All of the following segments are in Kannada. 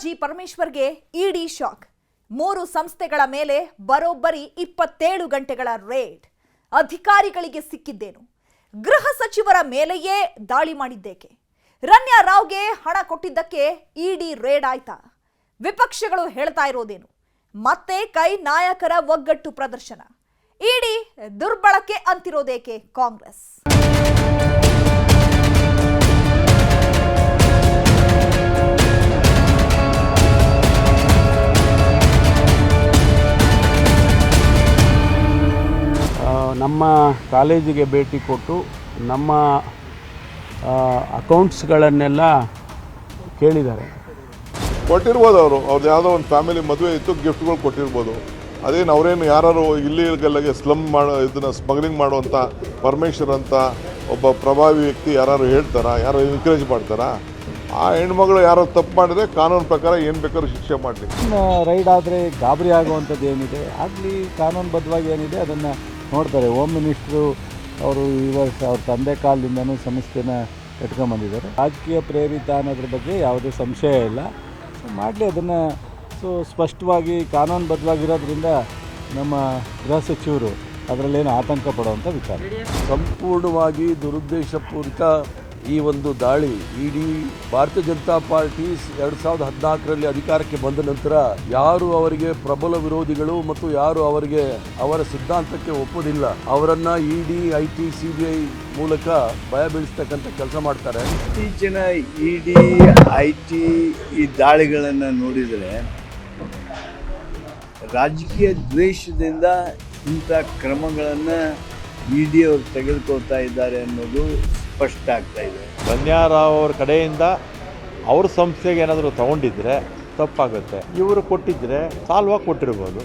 ಜಿ ಪರಮೇಶ್ವರ್ಗೆ ಇಡಿ ಶಾಕ್. 3 ಸಂಸ್ಥೆಗಳ ಮೇಲೆ ಬರೋಬ್ಬರಿ 27 ಗಂಟೆಗಳ ರೇಡ್. ಅಧಿಕಾರಿಗಳಿಗೆ ಸಿಕ್ಕಿದ್ದೇನು? ಗೃಹ ಸಚಿವರ ಮೇಲೆಯೇ ದಾಳಿ ಮಾಡಿದ್ದೇಕೆ? ರನ್ಯಾ ರಾವ್ಗೆ ಹಣ ಕೊಟ್ಟಿದ್ದಕ್ಕೆ ಇಡಿ ರೇಡ್ ಆಯ್ತಾ? ವಿಪಕ್ಷಗಳು ಹೇಳ್ತಾ ಇರೋದೇನು? ಮತ್ತೆ ಕೈ ನಾಯಕರ ಒಗ್ಗಟ್ಟು ಪ್ರದರ್ಶನ. ಇಡಿ ದುರ್ಬಳಕೆ ಅಂತಿರೋದೇಕೆ ಕಾಂಗ್ರೆಸ್? ನಮ್ಮ ಕಾಲೇಜಿಗೆ ಭೇಟಿ ಕೊಟ್ಟು ನಮ್ಮ ಅಕೌಂಟ್ಸ್ಗಳನ್ನೆಲ್ಲ ಕೇಳಿದ್ದಾರೆ. ಕೊಟ್ಟಿರ್ಬೋದು. ಅವ್ರದ್ದು ಯಾವುದೋ ಒಂದು ಫ್ಯಾಮಿಲಿ ಮದುವೆ ಇತ್ತು, ಗಿಫ್ಟ್ಗಳು ಕೊಟ್ಟಿರ್ಬೋದು. ಅದೇನು ಅವರೇನು ಯಾರು ಇಲ್ಲಿಗೆಲ್ಲಗೆ ಇದನ್ನು ಸ್ಮಗ್ಲಿಂಗ್ ಮಾಡುವಂಥ ಪರಮೇಶ್ವರ್ ಅಂತ ಒಬ್ಬ ಪ್ರಭಾವಿ ವ್ಯಕ್ತಿ ಯಾರು ಹೇಳ್ತಾರಾ? ಯಾರು ಎನ್ಕರೇಜ್ ಮಾಡ್ತಾರಾ? ಆ ಹೆಣ್ಮಗಳು ಯಾರೋ ತಪ್ಪು ಮಾಡಿದ್ರೆ ಕಾನೂನು ಪ್ರಕಾರ ಏನು ಬೇಕಾದ್ರೂ ಶಿಕ್ಷೆ ಮಾಡಲಿ. ರೈಡ್ ಆದರೆ ಗಾಬರಿ ಆಗುವಂಥದ್ದು ಏನಿದೆ ಆಗಲಿ, ಕಾನೂನುಬದ್ಧವಾಗಿ ಏನಿದೆ ಅದನ್ನು ನೋಡ್ತಾರೆ. ಹೋಮ್ ಮಿನಿಸ್ಟ್ರು ಅವರು ಈ ವರ್ಷ ಅವ್ರ ತಂದೆ ಕಾಲದಿಂದನೂ ಸಂಸ್ಥೆನ ಕಟ್ಕೊಂಡ್ಬಂದಿದ್ದಾರೆ. ರಾಜಕೀಯ ಪ್ರೇರಿತ ಅನ್ನೋದ್ರ ಬಗ್ಗೆ ಯಾವುದೇ ಸಂಶಯ ಇಲ್ಲ. ಮಾಡಲಿ ಅದನ್ನು. ಸ್ಪಷ್ಟವಾಗಿ ಕಾನೂನುಬದ್ಧವಾಗಿರೋದ್ರಿಂದ ನಮ್ಮ ಗೃಹ ಸಚಿವರು ಅದರಲ್ಲೇನು ಆತಂಕ ಪಡುವಂಥ ವಿಚಾರ. ಸಂಪೂರ್ಣವಾಗಿ ದುರುದ್ದೇಶಪೂರಿತ ಈ ಒಂದು ದಾಳಿ ಇಡೀ ಭಾರತೀಯ ಜನತಾ ಪಾರ್ಟಿ 2014ರಲ್ಲಿ ಅಧಿಕಾರಕ್ಕೆ ಬಂದ ನಂತರ ಯಾರು ಅವರಿಗೆ ಪ್ರಬಲ ವಿರೋಧಿಗಳು ಮತ್ತು ಯಾರು ಅವರ ಸಿದ್ಧಾಂತಕ್ಕೆ ಒಪ್ಪೋದಿಲ್ಲ ಅವರನ್ನ ಇಡಿ, ಐಟಿ, ಸಿಬಿಐ ಮೂಲಕ ಭಯ ಬೀಳಿಸ್ತಕ್ಕಂಥ ಕೆಲಸ ಮಾಡ್ತಾರೆ. ಇತ್ತೀಚಿನ ಇಡಿ, ಐಟಿ ಈ ದಾಳಿಗಳನ್ನು ನೋಡಿದರೆ ರಾಜಕೀಯ ದ್ವೇಷದಿಂದ ಇಂಥ ಕ್ರಮಗಳನ್ನು ಇಡಿ ಅವರು ತೆಗೆದುಕೊಳ್ತಾ ಇದ್ದಾರೆ ಅನ್ನೋದು ಸ್ಪಷ್ಟ ಆಗ್ತಾ ಇದೆ. ರನ್ಯಾ ರಾವ್ ಅವ್ರ ಕಡೆಯಿಂದ ಅವ್ರ ಸಂಸ್ಥೆಗೆ ಏನಾದರೂ ತಗೊಂಡಿದ್ರೆ ತಪ್ಪಾಗುತ್ತೆ. ಇವರು ಕೊಟ್ಟಿದ್ರೆ ಸಾಲ್ವಾಗಿ ಕೊಟ್ಟಿರ್ಬೋದು.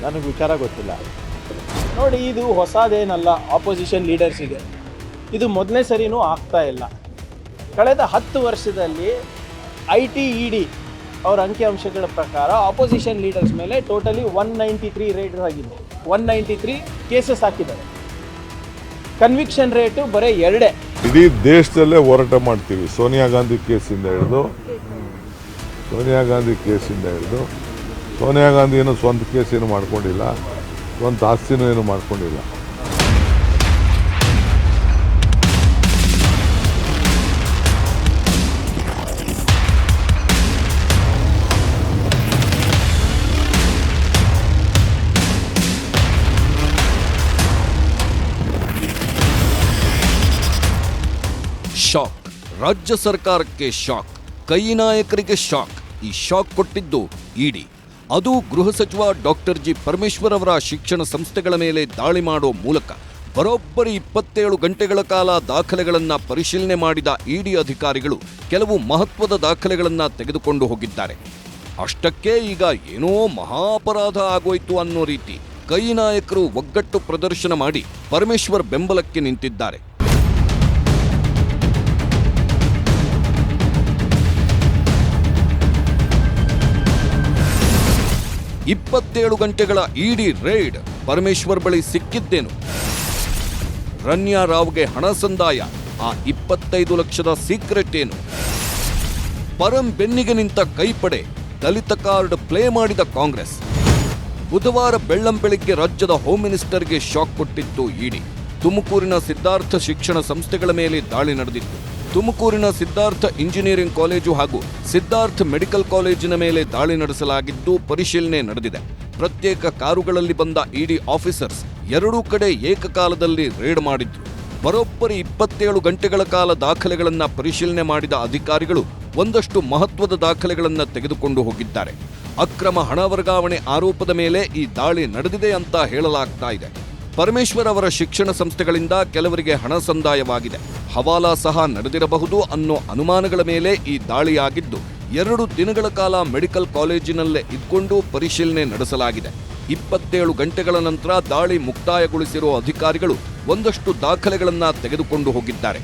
ನನಗೆ ವಿಚಾರ ಗೊತ್ತಿಲ್ಲ. ನೋಡಿ, ಇದು ಹೊಸದೇನಲ್ಲ. ಆಪೋಸಿಷನ್ ಲೀಡರ್ಸಿಗೆ ಇದು ಮೊದಲನೇ ಸರಿನೂ ಆಗ್ತಾ ಇಲ್ಲ. ಕಳೆದ 10 ವರ್ಷದಲ್ಲಿ ಐಟಿ, ಇಡಿ ಅವರ ಅಂಕಿಅಂಶಗಳ ಪ್ರಕಾರ ಆಪೋಸಿಷನ್ ಲೀಡರ್ಸ್ ಮೇಲೆ ಟೋಟಲಿ 193 ರೇಡ್ ಆಗಿದೆ. 193 ಕೇಸಸ್ ಹಾಕಿದ್ದಾರೆ. ಕನ್ವಿಕ್ಷನ್ ರೇಟು ಬರೀ 2. ಇಡೀ ದೇಶದಲ್ಲೇ ಹೋರಾಟ ಮಾಡ್ತೀವಿ. ಸೋನಿಯಾ ಗಾಂಧಿ ಕೇಸಿಂದ ಹಿಡಿದು ಸೋನಿಯಾ ಗಾಂಧಿ ಏನು ಸ್ವಂತ ಕೇಸ್ ಏನು ಮಾಡ್ಕೊಂಡಿಲ್ಲ, ಸ್ವಂತ ಆಸ್ತಿನೂ ಏನು ಮಾಡ್ಕೊಂಡಿಲ್ಲ. ಶಾಕ್. ರಾಜ್ಯ ಸರ್ಕಾರಕ್ಕೆ ಶಾಕ್, ಕೈ ನಾಯಕರಿಗೆ ಶಾಕ್. ಈ ಶಾಕ್ ಕೊಟ್ಟಿದ್ದು ಇಡಿ. ಅದು ಗೃಹ ಸಚಿವ ಡಾಕ್ಟರ್ ಜಿ ಪರಮೇಶ್ವರ್ ಅವರ ಶಿಕ್ಷಣ ಸಂಸ್ಥೆಗಳ ಮೇಲೆ ದಾಳಿ ಮಾಡೋ ಮೂಲಕ ಬರೋಬ್ಬರಿ 27 ಗಂಟೆಗಳ ಕಾಲ ದಾಖಲೆಗಳನ್ನು ಪರಿಶೀಲನೆ ಮಾಡಿದ ಇಡಿ ಅಧಿಕಾರಿಗಳು ಕೆಲವು ಮಹತ್ವದ ದಾಖಲೆಗಳನ್ನು ತೆಗೆದುಕೊಂಡು ಹೋಗಿದ್ದಾರೆ. ಅಷ್ಟಕ್ಕೆ ಈಗ ಏನೋ ಮಹಾ ಅಪರಾಧ ಆಗೋಯ್ತು ಅನ್ನೋ ರೀತಿ ಕೈ ನಾಯಕರು ಒಗ್ಗಟ್ಟು ಪ್ರದರ್ಶನ ಮಾಡಿ ಪರಮೇಶ್ವರ್ ಬೆಂಬಲಕ್ಕೆ ನಿಂತಿದ್ದಾರೆ. 27 ಗಂಟೆಗಳ ಇಡಿ ರೇಡ್. ಪರಮೇಶ್ವರ್ ಬಳಿ ಸಿಕ್ಕಿದ್ದೇನು? ರನ್ಯಾ ರಾವ್ಗೆ ಹಣ ಸಂದಾಯ. ಆ 25 ಲಕ್ಷದ ಸೀಕ್ರೆಟ್ ಏನು? ಪರಂ ಬೆನ್ನಿಗೆ ನಿಂತ ಕೈಪಡೆ. ದಲಿತ ಕಾರ್ಡ್ ಪ್ಲೇ ಮಾಡಿದ ಕಾಂಗ್ರೆಸ್. ಬುಧವಾರ ಬೆಳ್ಳಂಬೆಳಿಗ್ಗೆ ರಾಜ್ಯದ ಹೋಮ್ ಮಿನಿಸ್ಟರ್ಗೆ ಶಾಕ್ ಕೊಟ್ಟಿತ್ತು ಇಡಿ. ತುಮಕೂರಿನ ಸಿದ್ಧಾರ್ಥ ಶಿಕ್ಷಣ ಸಂಸ್ಥೆಗಳ ಮೇಲೆ ದಾಳಿ ನಡೆದಿತ್ತು. ತುಮಕೂರಿನ ಸಿದ್ಧಾರ್ಥ ಇಂಜಿನಿಯರಿಂಗ್ ಕಾಲೇಜು ಹಾಗೂ ಸಿದ್ಧಾರ್ಥ ಮೆಡಿಕಲ್ ಕಾಲೇಜಿನ ಮೇಲೆ ದಾಳಿ ನಡೆಸಲಾಗಿದ್ದು ಪರಿಶೀಲನೆ ನಡೆದಿದೆ. ಪ್ರತ್ಯೇಕ ಕಾರುಗಳಲ್ಲಿ ಬಂದ ಇಡಿ ಆಫೀಸರ್ಸ್ ಎರಡೂ ಕಡೆ ಏಕಕಾಲದಲ್ಲಿ ರೇಡ್ ಮಾಡಿದ್ರು. ಬರೋಬ್ಬರಿ 27 ಗಂಟೆಗಳ ಕಾಲ ದಾಖಲೆಗಳನ್ನು ಪರಿಶೀಲನೆ ಮಾಡಿದ ಅಧಿಕಾರಿಗಳು ಒಂದಷ್ಟು ಮಹತ್ವದ ದಾಖಲೆಗಳನ್ನು ತೆಗೆದುಕೊಂಡು ಹೋಗಿದ್ದಾರೆ. ಅಕ್ರಮ ಹಣ ವರ್ಗಾವಣೆ ಆರೋಪದ ಮೇಲೆ ಈ ದಾಳಿ ನಡೆದಿದೆ ಅಂತ ಹೇಳಲಾಗ್ತಾ ಇದೆ. ಪರಮೇಶ್ವರ್ ಅವರ ಶಿಕ್ಷಣ ಸಂಸ್ಥೆಗಳಿಂದ ಕೆಲವರಿಗೆ ಹಣ ಸಂದಾಯವಾಗಿದೆ. ಹವಾಲಾ ಸಹ ನಡೆದಿರಬಹುದು ಅನ್ನೋ ಅನುಮಾನಗಳ ಮೇಲೆ ಈ ದಾಳಿಯಾಗಿದ್ದು 2 ದಿನಗಳ ಕಾಲ ಮೆಡಿಕಲ್ ಕಾಲೇಜಿನಲ್ಲೇ ಇದ್ಕೊಂಡು ಪರಿಶೀಲನೆ ನಡೆಸಲಾಗಿದೆ. 27 ಗಂಟೆಗಳ ನಂತರ ದಾಳಿ ಮುಕ್ತಾಯಗೊಳಿಸಿರುವ ಅಧಿಕಾರಿಗಳು ಒಂದಷ್ಟು ದಾಖಲೆಗಳನ್ನು ತೆಗೆದುಕೊಂಡು ಹೋಗಿದ್ದಾರೆ.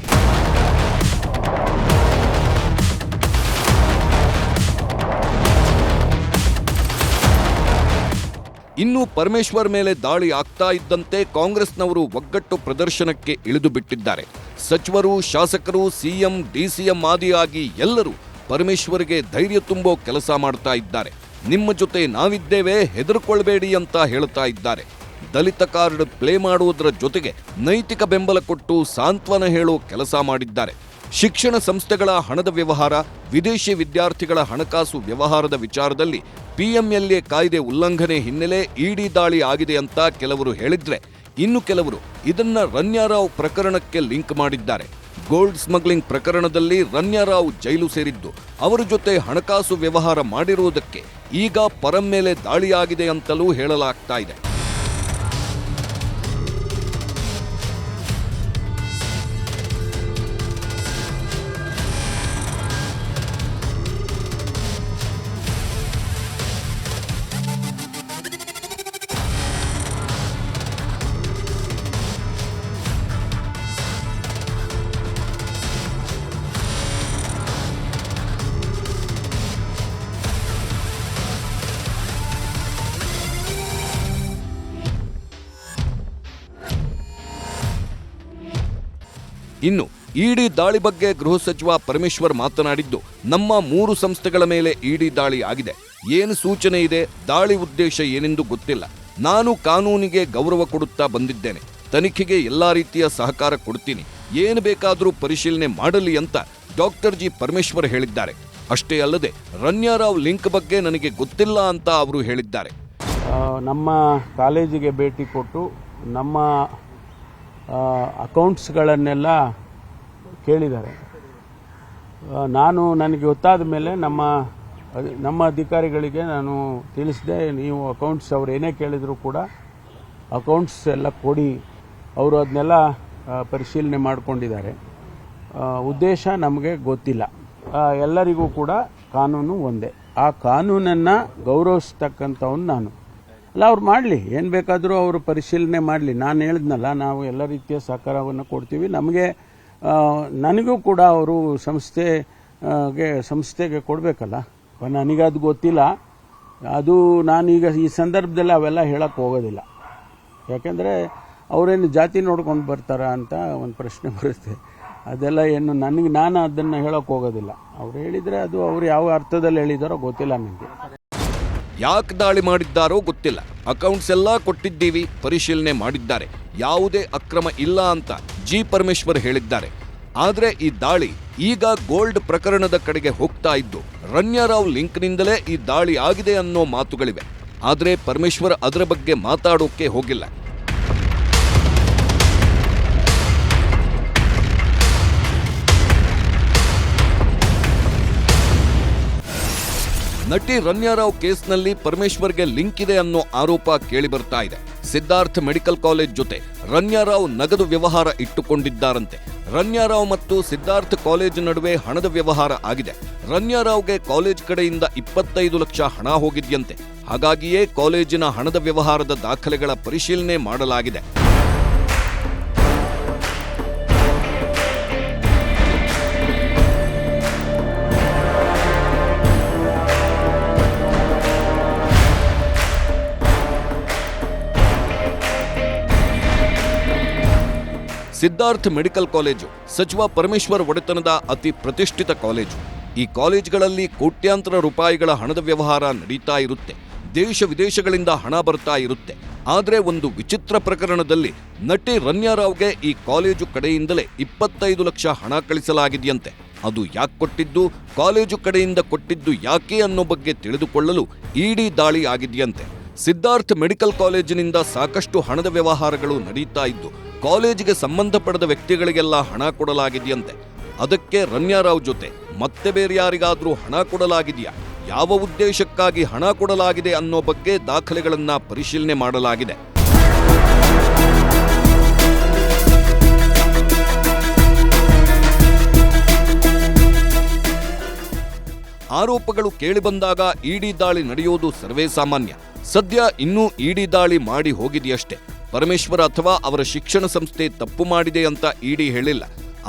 ಇನ್ನು ಪರಮೇಶ್ವರ್ ಮೇಲೆ ದಾಳಿ ಆಗ್ತಾ ಇದ್ದಂತೆ ಕಾಂಗ್ರೆಸ್ನವರು ಒಗ್ಗಟ್ಟು ಪ್ರದರ್ಶನಕ್ಕೆ ಇಳಿದು ಬಿಟ್ಟಿದ್ದಾರೆ. ಸಚಿವರು, ಶಾಸಕರು, ಸಿಎಂ, ಡಿಸಿಎಂ ಆದಿಯಾಗಿ ಎಲ್ಲರೂ ಪರಮೇಶ್ವರ್ಗೆ ಧೈರ್ಯ ತುಂಬೋ ಕೆಲಸ ಮಾಡ್ತಾ ಇದ್ದಾರೆ. ನಿಮ್ಮ ಜೊತೆ ನಾವಿದ್ದೇವೆ, ಹೆದರ್ಕೊಳ್ಬೇಡಿ ಅಂತ ಹೇಳ್ತಾ ಇದ್ದಾರೆ. ದಲಿತ ಕಾರ್ಡ್ ಪ್ಲೇ ಮಾಡುವುದರ ಜೊತೆಗೆ ನೈತಿಕ ಬೆಂಬಲ ಕೊಟ್ಟು ಸಾಂತ್ವನ ಹೇಳೋ ಕೆಲಸ ಮಾಡಿದ್ದಾರೆ. ಶಿಕ್ಷಣ ಸಂಸ್ಥೆಗಳ ಹಣದ ವ್ಯವಹಾರ, ವಿದೇಶಿ ವಿದ್ಯಾರ್ಥಿಗಳ ಹಣಕಾಸು ವ್ಯವಹಾರದ ವಿಚಾರದಲ್ಲಿ PMLA ಕಾಯ್ದೆ ಉಲ್ಲಂಘನೆ ಹಿನ್ನೆಲೆ ಇಡಿ ದಾಳಿ ಆಗಿದೆ ಅಂತ ಕೆಲವರು ಹೇಳಿದ್ರೆ, ಇನ್ನು ಕೆಲವರು ಇದನ್ನ ರನ್ಯಾರಾವ್ ಪ್ರಕರಣಕ್ಕೆ ಲಿಂಕ್ ಮಾಡಿದ್ದಾರೆ. ಗೋಲ್ಡ್ ಸ್ಮಗ್ಲಿಂಗ್ ಪ್ರಕರಣದಲ್ಲಿ ರನ್ಯಾರಾವ್ ಜೈಲು ಸೇರಿದ್ದು ಅವರ ಜೊತೆ ಹಣಕಾಸು ವ್ಯವಹಾರ ಮಾಡಿರುವುದಕ್ಕೆ ಈಗ ಪರಂ ಮೇಲೆ ದಾಳಿಯಾಗಿದೆ ಅಂತಲೂ ಹೇಳಲಾಗ್ತಾ ಇದೆ. ಇನ್ನು ಇಡಿ ದಾಳಿ ಬಗ್ಗೆ ಗೃಹ ಸಚಿವ ಪರಮೇಶ್ವರ್ ಮಾತನಾಡಿದ್ದು, ನಮ್ಮ 3 ಸಂಸ್ಥೆಗಳ ಮೇಲೆ ಇಡಿ ದಾಳಿ ಆಗಿದೆ. ಏನು ಸೂಚನೆ ಇದೆ, ದಾಳಿ ಉದ್ದೇಶ ಏನೆಂದು ಗೊತ್ತಿಲ್ಲ. ನಾನು ಕಾನೂನಿಗೆ ಗೌರವ ಕೊಡುತ್ತಾ ಬಂದಿದ್ದೇನೆ. ತನಿಖೆಗೆ ಎಲ್ಲಾ ರೀತಿಯ ಸಹಕಾರ ಕೊಡ್ತೀನಿ. ಏನು ಬೇಕಾದರೂ ಪರಿಶೀಲನೆ ಮಾಡಲಿ ಅಂತ ಡಾಕ್ಟರ್ ಜಿ ಪರಮೇಶ್ವರ್ ಹೇಳಿದ್ದಾರೆ. ಅಷ್ಟೇ ಅಲ್ಲದೆ ರನ್ಯಾರಾವ್ ಲಿಂಕ್ ಬಗ್ಗೆ ನನಗೆ ಗೊತ್ತಿಲ್ಲ ಅಂತ ಅವರು ಹೇಳಿದ್ದಾರೆ. ನಮ್ಮ ಕಾಲೇಜಿಗೆ ಭೇಟಿ ಕೊಟ್ಟು ನಮ್ಮ ಅಕೌಂಟ್ಸ್ಗಳನ್ನೆಲ್ಲ ಕೇಳಿದ್ದಾರೆ. ನನಗೆ ಗೊತ್ತಾದ ಮೇಲೆ ನಮ್ಮ ಅಧಿಕಾರಿಗಳಿಗೆ ನಾನು ತಿಳಿಸಿದೆ, ನೀವು ಅಕೌಂಟ್ಸ್ ಅವ್ರು ಏನೇ ಕೇಳಿದರೂ ಕೂಡ ಅಕೌಂಟ್ಸ್ ಎಲ್ಲ ಕೊಡಿ. ಅವರು ಅದನ್ನೆಲ್ಲ ಪರಿಶೀಲನೆ ಮಾಡಿಕೊಂಡಿದ್ದಾರೆ. ಉದ್ದೇಶ ನಮಗೆ ಗೊತ್ತಿಲ್ಲ. ಎಲ್ಲರಿಗೂ ಕೂಡ ಕಾನೂನು ಒಂದೇ. ಆ ಕಾನೂನನ್ನು ಗೌರವಿಸ್ತಕ್ಕಂಥವ್ನು ನಾನು. ಅಲ್ಲ, ಅವ್ರು ಮಾಡಲಿ, ಏನು ಬೇಕಾದರೂ ಅವರು ಪರಿಶೀಲನೆ ಮಾಡಲಿ. ನಾನು ಹೇಳಿದ್ನಲ್ಲ, ನಾವು ಎಲ್ಲ ರೀತಿಯ ಸಹಕಾರವನ್ನು ಕೊಡ್ತೀವಿ. ನನಗೂ ಕೂಡ ಅವರು ಸಂಸ್ಥೆಗೆ ಕೊಡಬೇಕಲ್ಲ. ನನಗದು ಗೊತ್ತಿಲ್ಲ. ಅದು ನಾನೀಗ ಈ ಸಂದರ್ಭದಲ್ಲಿ ಅವೆಲ್ಲ ಹೇಳಕ್ಕೆ ಹೋಗೋದಿಲ್ಲ. ಯಾಕೆಂದರೆ ಅವರೇನು ಜಾತಿ ನೋಡ್ಕೊಂಡು ಬರ್ತಾರ ಅಂತ ಒಂದು ಪ್ರಶ್ನೆ ಬರುತ್ತೆ. ಅದೆಲ್ಲ ಏನು ನಾನು ಅದನ್ನು ಹೇಳಕ್ಕೆ ಹೋಗೋದಿಲ್ಲ. ಅವ್ರು ಹೇಳಿದರೆ ಅದು ಅವ್ರು ಯಾವ ಅರ್ಥದಲ್ಲಿ ಹೇಳಿದಾರೋ ಗೊತ್ತಿಲ್ಲ ನನಗೆ. ಯಾಕೆ ದಾಳಿ ಮಾಡಿದ್ದಾರೋ ಗೊತ್ತಿಲ್ಲ. ಅಕೌಂಟ್ಸ್ ಎಲ್ಲ ಕೊಟ್ಟಿದ್ದೀವಿ, ಪರಿಶೀಲನೆ ಮಾಡಿದ್ದಾರೆ, ಯಾವುದೇ ಅಕ್ರಮ ಇಲ್ಲ ಅಂತ ಜಿ ಪರಮೇಶ್ವರ್ ಹೇಳಿದ್ದಾರೆ. ಆದರೆ ಈ ದಾಳಿ ಈಗ ಗೋಲ್ಡ್ ಪ್ರಕರಣದ ಕಡೆಗೆ ಹೋಗ್ತಾ ಇದ್ದು ರನ್ಯಾರಾವ್ ಲಿಂಕ್ನಿಂದಲೇ ಈ ದಾಳಿ ಆಗಿದೆ ಅನ್ನೋ ಮಾತುಗಳಿವೆ. ಆದರೆ ಪರಮೇಶ್ವರ್ ಅದರ ಬಗ್ಗೆ ಮಾತಾಡೋಕೆ ಹೋಗಿಲ್ಲ. ನಟಿ ರನ್ಯಾರಾವ್ ಕೇಸ್ನಲ್ಲಿ ಪರಮೇಶ್ವರ್ಗೆ ಲಿಂಕ್ ಇದೆ ಅನ್ನೋ ಆರೋಪ ಕೇಳಿಬರ್ತಾ ಇದೆ. ಸಿದ್ಧಾರ್ಥ್ ಮೆಡಿಕಲ್ ಕಾಲೇಜ್ ಜೊತೆ ರನ್ಯಾರಾವ್ ನಗದು ವ್ಯವಹಾರ ಇಟ್ಟುಕೊಂಡಿದ್ದಾರಂತೆ. ರನ್ಯಾರಾವ್ ಮತ್ತು ಸಿದ್ಧಾರ್ಥ್ ಕಾಲೇಜ್ ನಡುವೆ ಹಣದ ವ್ಯವಹಾರ ಆಗಿದೆ. ರನ್ಯಾರಾವ್ಗೆ ಕಾಲೇಜ್ ಕಡೆಯಿಂದ 25 ಲಕ್ಷ ಹಣ ಹೋಗಿದ್ಯಂತೆ. ಹಾಗಾಗಿಯೇ ಕಾಲೇಜಿನ ಹಣದ ವ್ಯವಹಾರದ ದಾಖಲೆಗಳ ಪರಿಶೀಲನೆ ಮಾಡಲಾಗಿದೆ. ಸಿದ್ಧಾರ್ಥ್ ಮೆಡಿಕಲ್ ಕಾಲೇಜು ಸಚಿವ ಪರಮೇಶ್ವರ್ ಒಡೆತನದ ಅತಿ ಪ್ರತಿಷ್ಠಿತ ಕಾಲೇಜು. ಈ ಕಾಲೇಜುಗಳಲ್ಲಿ ಕೋಟ್ಯಾಂತರ ರೂಪಾಯಿಗಳ ಹಣದ ವ್ಯವಹಾರ ನಡೀತಾ ಇರುತ್ತೆ. ದೇಶ ವಿದೇಶಗಳಿಂದ ಹಣ ಬರ್ತಾ ಇರುತ್ತೆ. ಆದರೆ ಒಂದು ವಿಚಿತ್ರ ಪ್ರಕರಣದಲ್ಲಿ ನಟಿ ರನ್ಯಾರಾವ್ಗೆ ಈ ಕಾಲೇಜು ಕಡೆಯಿಂದಲೇ 25 ಲಕ್ಷ ಹಣ ಕಳಿಸಲಾಗಿದೆಯಂತೆ. ಅದು ಯಾಕೆ ಕೊಟ್ಟಿದ್ದು, ಕಾಲೇಜು ಕಡೆಯಿಂದ ಕೊಟ್ಟಿದ್ದು ಯಾಕೆ ಅನ್ನೋ ಬಗ್ಗೆ ತಿಳಿದುಕೊಳ್ಳಲು ಇಡಿ ದಾಳಿ ಆಗಿದೆಯಂತೆ. ಸಿದ್ಧಾರ್ಥ್ ಮೆಡಿಕಲ್ ಕಾಲೇಜಿನಿಂದ ಸಾಕಷ್ಟು ಹಣದ ವ್ಯವಹಾರಗಳು ನಡೀತಾ ಇದ್ದು ಕಾಲೇಜಿಗೆ ಸಂಬಂಧಪಡದ ವ್ಯಕ್ತಿಗಳಿಗೆಲ್ಲ ಹಣ ಕೊಡಲಾಗಿದೆಯಂತೆ. ಅದಕ್ಕೆ ರನ್ಯಾರಾವ್ ಜೊತೆ ಮತ್ತೆ ಬೇರೆ ಯಾರಿಗಾದ್ರೂ ಹಣ ಕೊಡಲಾಗಿದೆಯಾ, ಯಾವ ಉದ್ದೇಶಕ್ಕಾಗಿ ಹಣ ಕೊಡಲಾಗಿದೆ ಅನ್ನೋ ಬಗ್ಗೆ ದಾಖಲೆಗಳನ್ನ ಪರಿಶೀಲನೆ ಮಾಡಲಾಗಿದೆ. ಆರೋಪಗಳು ಕೇಳಿಬಂದಾಗ ಇಡಿ ದಾಳಿ ನಡೆಯೋದು ಸರ್ವೇ ಸಾಮಾನ್ಯ. ಸದ್ಯ ಇನ್ನೂ ಇಡಿ ದಾಳಿ ಮಾಡಿ ಹೋಗಿದೆಯಷ್ಟೇ. ಪರಮೇಶ್ವರ ಅಥವಾ ಅವರ ಶಿಕ್ಷಣ ಸಂಸ್ಥೆ ತಪ್ಪು ಮಾಡಿದೆ ಅಂತ ಇಡಿ ಹೇಳಿಲ್ಲ.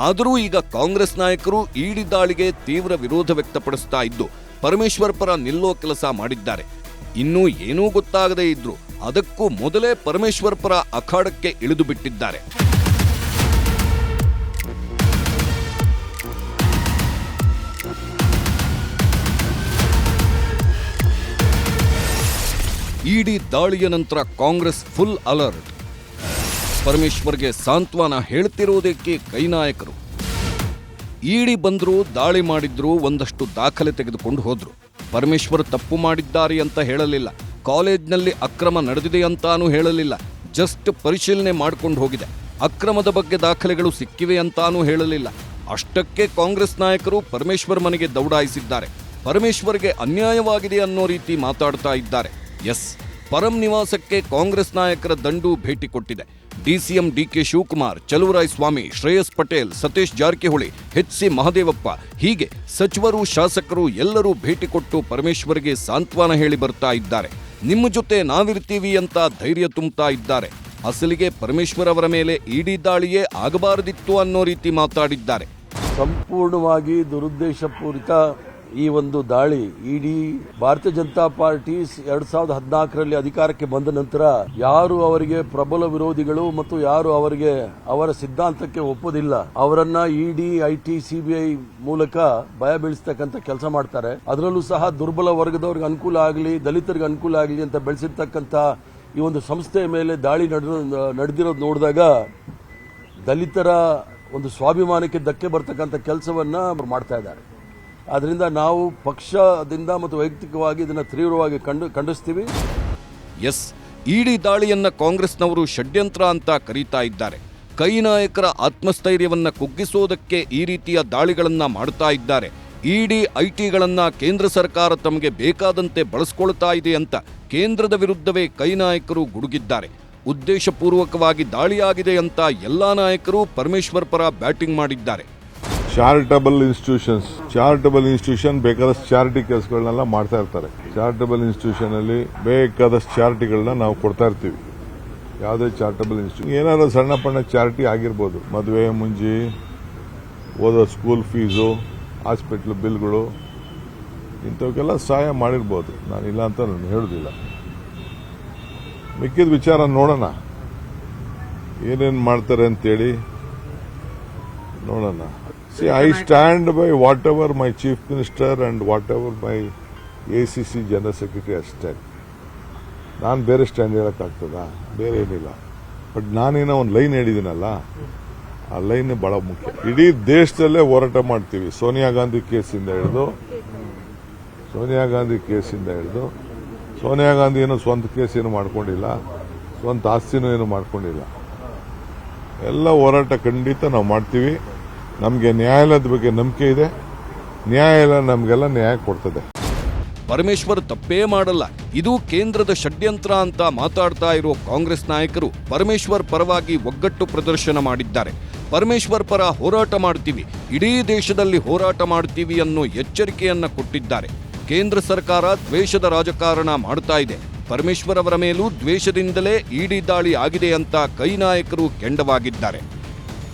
ಆದರೂ ಈಗ ಕಾಂಗ್ರೆಸ್ ನಾಯಕರು ಇಡಿ ದಾಳಿಗೆ ತೀವ್ರ ವಿರೋಧ ವ್ಯಕ್ತಪಡಿಸ್ತಾ ಇದ್ದು ಪರಮೇಶ್ವರ್ ಪರ ನಿಲ್ಲೋ ಕೆಲಸ ಮಾಡಿದ್ದಾರೆ. ಇನ್ನೂ ಏನೂ ಗೊತ್ತಾಗದೇ ಇದ್ರು ಅದಕ್ಕೂ ಮೊದಲೇ ಪರಮೇಶ್ವರ್ ಪರ ಅಖಾಡಕ್ಕೆ ಇಳಿದು ಬಿಟ್ಟಿದ್ದಾರೆ. ಇಡಿ ದಾಳಿಯ ನಂತರ ಕಾಂಗ್ರೆಸ್ ಫುಲ್ ಅಲರ್ಟ್. ಪರಮೇಶ್ವರ್ಗೆ ಸಾಂತ್ವನ ಹೇಳ್ತಿರೋದಕ್ಕೆ ಕೈ ನಾಯಕರು. ಇಡಿ ಬಂದ್ರು, ದಾಳಿ ಮಾಡಿದ್ರು, ಒಂದಷ್ಟು ದಾಖಲೆ ತೆಗೆದುಕೊಂಡು ಹೋದ್ರು. ಪರಮೇಶ್ವರ್ ತಪ್ಪು ಮಾಡಿದ್ದಾರೆ ಅಂತ ಹೇಳಲಿಲ್ಲ, ಕಾಲೇಜ್ನಲ್ಲಿ ಅಕ್ರಮ ನಡೆದಿದೆ ಅಂತಾನೂ ಹೇಳಲಿಲ್ಲ, ಜಸ್ಟ್ ಪರಿಶೀಲನೆ ಮಾಡ್ಕೊಂಡು ಹೋಗಿದೆ. ಅಕ್ರಮದ ಬಗ್ಗೆ ದಾಖಲೆಗಳು ಸಿಕ್ಕಿವೆ ಅಂತಾನೂ ಹೇಳಲಿಲ್ಲ. ಅಷ್ಟಕ್ಕೆ ಕಾಂಗ್ರೆಸ್ ನಾಯಕರು ಪರಮೇಶ್ವರ್ ಮನೆಗೆ ದೌಡಾಯಿಸಿದ್ದಾರೆ. ಪರಮೇಶ್ವರ್ಗೆ ಅನ್ಯಾಯವಾಗಿದೆ ಅನ್ನೋ ರೀತಿ ಮಾತಾಡ್ತಾ ಇದ್ದಾರೆ. ಎಸ್, ಪರಂ ನಿವಾಸಕ್ಕೆ ಕಾಂಗ್ರೆಸ್ ನಾಯಕರ ದಂಡು ಭೇಟಿ ಕೊಟ್ಟಿದೆ. DCM DK Shivakumar, Cheluvarayaswamy, Shreyas Patel, Satish Jarkiholi, HC. Mahadevappa ಹೀಗೆ ಸಚಿವರು, ಶಾಸಕರು ಎಲ್ಲರೂ ಭೇಟಿ ಕೊಟ್ಟು ಪರಮೇಶ್ವರ್ಗೆ ಸಾಂತ್ವನ ಹೇಳಿ ಬರ್ತಾ ಇದ್ದಾರೆ. ನಿಮ್ಮ ಜೊತೆ ನಾವಿರ್ತೀವಿ ಅಂತ ಧೈರ್ಯ ತುಂಬುತ್ತಾ ಇದ್ದಾರೆ. ಅಸಲಿಗೆ ಪರಮೇಶ್ವರ್ ಅವರ ಮೇಲೆ ಇಡಿ ದಾಳಿಯೇ ಆಗಬಾರದಿತ್ತು ಅನ್ನೋ ರೀತಿ ಮಾತಾಡಿದ್ದಾರೆ. ಸಂಪೂರ್ಣವಾಗಿ ದುರುದ್ದೇಶಪೂರಿತ ಈ ಒಂದು ದಾಳಿ ಇಡೀ ಭಾರತೀಯ ಜನತಾ ಪಾರ್ಟಿ 2014ರಲ್ಲಿ ಅಧಿಕಾರಕ್ಕೆ ಬಂದ ನಂತರ ಯಾರು ಅವರಿಗೆ ಪ್ರಬಲ ವಿರೋಧಿಗಳು ಮತ್ತು ಯಾರು ಅವರ ಸಿದ್ಧಾಂತಕ್ಕೆ ಒಪ್ಪೋದಿಲ್ಲ ಅವರನ್ನ ಇಡಿ, ಐಟಿ, ಸಿಬಿಐ ಮೂಲಕ ಭಯ ಬೀಳಿಸ್ತಕ್ಕಂಥ ಕೆಲಸ ಮಾಡ್ತಾರೆ. ಅದರಲ್ಲೂ ಸಹ ದುರ್ಬಲ ವರ್ಗದವ್ರಿಗೆ ಅನುಕೂಲ ಆಗಲಿ, ದಲಿತರಿಗೆ ಅನುಕೂಲ ಆಗಲಿ ಅಂತ ಬೆಳೆಸಿರ್ತಕ್ಕಂಥ ಈ ಒಂದು ಸಂಸ್ಥೆಯ ಮೇಲೆ ದಾಳಿ ನಡೆದಿರೋದು ನೋಡಿದಾಗ ದಲಿತರ ಒಂದು ಸ್ವಾಭಿಮಾನಕ್ಕೆ ಧಕ್ಕೆ ಬರ್ತಕ್ಕಂಥ ಕೆಲಸವನ್ನ ಮಾಡ್ತಾ ಇದ್ದಾರೆ. ಆದ್ರಿಂದ ನಾವು ಪಕ್ಷದಿಂದ ಮತ್ತು ವೈಯಕ್ತಿಕವಾಗಿ ಇದನ್ನು ತೀವ್ರವಾಗಿ ಖಂಡಿಸ್ತೀವಿ. ಎಸ್, ಇಡಿ ದಾಳಿಯನ್ನ ಕಾಂಗ್ರೆಸ್ನವರು ಷಡ್ಯಂತ್ರ ಅಂತ ಕರೀತಾ ಇದ್ದಾರೆ. ಕೈ ನಾಯಕರ ಆತ್ಮಸ್ಥೈರ್ಯವನ್ನ ಕುಗ್ಗಿಸೋದಕ್ಕೆ ಈ ರೀತಿಯ ದಾಳಿಗಳನ್ನ ಮಾಡ್ತಾ ಇದ್ದಾರೆ. ಇಡಿ, ಐಟಿಗಳನ್ನ ಕೇಂದ್ರ ಸರ್ಕಾರ ತಮಗೆ ಬೇಕಾದಂತೆ ಬಳಸ್ಕೊಳ್ತಾ ಇದೆ ಅಂತ ಕೇಂದ್ರದ ವಿರುದ್ಧವೇ ಕೈ ನಾಯಕರು ಗುಡುಗಿದ್ದಾರೆ. ಉದ್ದೇಶಪೂರ್ವಕವಾಗಿ ದಾಳಿಯಾಗಿದೆ ಅಂತ ಎಲ್ಲಾ ನಾಯಕರು ಪರಮೇಶ್ವರ್ ಪರ ಬ್ಯಾಟಿಂಗ್ ಮಾಡಿದ್ದಾರೆ. ಚಾರಿಟಬಲ್ ಇನ್ಸ್ಟಿಟ್ಯೂಷನ್ ಬೇಕಾದಷ್ಟು ಚಾರಿಟಿ ಕೆಲಸಗಳನ್ನೆಲ್ಲ ಮಾಡ್ತಾ ಇರ್ತಾರೆ. ಚಾರಿಟಬಲ್ ಇನ್ಸ್ಟಿಟ್ಯೂಷನ್ ಅಲ್ಲಿ ಬೇಕಾದಷ್ಟು ಚಾರಿಟಿಗಳನ್ನ ನಾವು ಕೊಡ್ತಾ ಇರ್ತೀವಿ. ಯಾವುದೇ ಚಾರಿಟಬಲ್ ಇನ್ಸ್ಟಿಟ್ಯೂಷನ್ ಏನಾದ್ರು ಸಣ್ಣ ಪಣ್ಣ ಚಾರಿಟಿ ಆಗಿರ್ಬೋದು, ಮದುವೆ ಮುಂಜಿ, ಓದೋ ಸ್ಕೂಲ್ ಫೀಸು, ಹಾಸ್ಪಿಟ್ಲ್ ಬಿಲ್ಗಳು, ಇಂಥವಕ್ಕೆಲ್ಲ ಸಹಾಯ ಮಾಡಿರ್ಬೋದು. ನಾನು ಇಲ್ಲ ಅಂತ ನಾನು ಹೇಳೋದಿಲ್ಲ. ಮಿಕ್ಕಿದ ವಿಚಾರ ನೋಡೋಣ, ಏನೇನು ಮಾಡ್ತಾರೆ ಅಂತೇಳಿ ನೋಡೋಣ. See, I stand by whatever my Chief Minister and whatever my ACC General Secretary has said. ನಾನು ಬೇರೆ ಸ್ಟ್ಯಾಂಡ್ ಹೇಳೋಕ್ಕಾಗ್ತದ? ಬೇರೆ ಏನಿಲ್ಲ. ಬಟ್ ನಾನೇನೋ ಒಂದು ಲೈನ್ ಹೇಳಿದ್ದೀನಲ್ಲ, ಆ ಲೈನ್ ಬಹಳ ಮುಖ್ಯ. ಇಡೀ ದೇಶದಲ್ಲೇ ಹೋರಾಟ ಮಾಡ್ತೀವಿ. ಸೋನಿಯಾ ಗಾಂಧಿ ಕೇಸಿಂದ ಹಿಡಿದು ಸೋನಿಯಾ ಗಾಂಧಿ ಏನು ಸ್ವಂತ ಕೇಸ್ ಏನು ಮಾಡ್ಕೊಂಡಿಲ್ಲ, ಸ್ವಂತ ಆಸ್ತಿನೂ ಏನು ಮಾಡ್ಕೊಂಡಿಲ್ಲ. ಎಲ್ಲ ಹೋರಾಟ ಖಂಡಿತ ನಾವು ಮಾಡ್ತೀವಿ. ನಮಗೆ ನ್ಯಾಯಾಲಯದ ಬಗ್ಗೆ ನಂಬಿಕೆ ಇದೆ. ನ್ಯಾಯಾಲಯ ನಮಗೆಲ್ಲ ನ್ಯಾಯ ಕೊಡ್ತದೆ. ಪರಮೇಶ್ವರ್ ತಪ್ಪೇ ಮಾಡಲ್ಲ, ಇದು ಕೇಂದ್ರದ ಷಡ್ಯಂತ್ರ ಅಂತ ಮಾತಾಡ್ತಾ ಇರೋ ಕಾಂಗ್ರೆಸ್ ನಾಯಕರು ಪರಮೇಶ್ವರ್ ಪರವಾಗಿ ಒಗ್ಗಟ್ಟು ಪ್ರದರ್ಶನ ಮಾಡಿದ್ದಾರೆ. ಪರಮೇಶ್ವರ್ ಪರ ಹೋರಾಟ ಮಾಡ್ತೀವಿ, ಇಡೀ ದೇಶದಲ್ಲಿ ಹೋರಾಟ ಮಾಡ್ತೀವಿ ಅನ್ನೋ ಎಚ್ಚರಿಕೆಯನ್ನ ಕೊಟ್ಟಿದ್ದಾರೆ. ಕೇಂದ್ರ ಸರ್ಕಾರ ದ್ವೇಷದ ರಾಜಕಾರಣ ಮಾಡ್ತಾ ಇದೆ. ಪರಮೇಶ್ವರ್ ಅವರ ಮೇಲೂ ದ್ವೇಷದಿಂದಲೇ ಇಡಿ ದಾಳಿ ಆಗಿದೆ ಅಂತ ಕೈ ನಾಯಕರು ಕೆಂಡವಾಗಿದ್ದಾರೆ.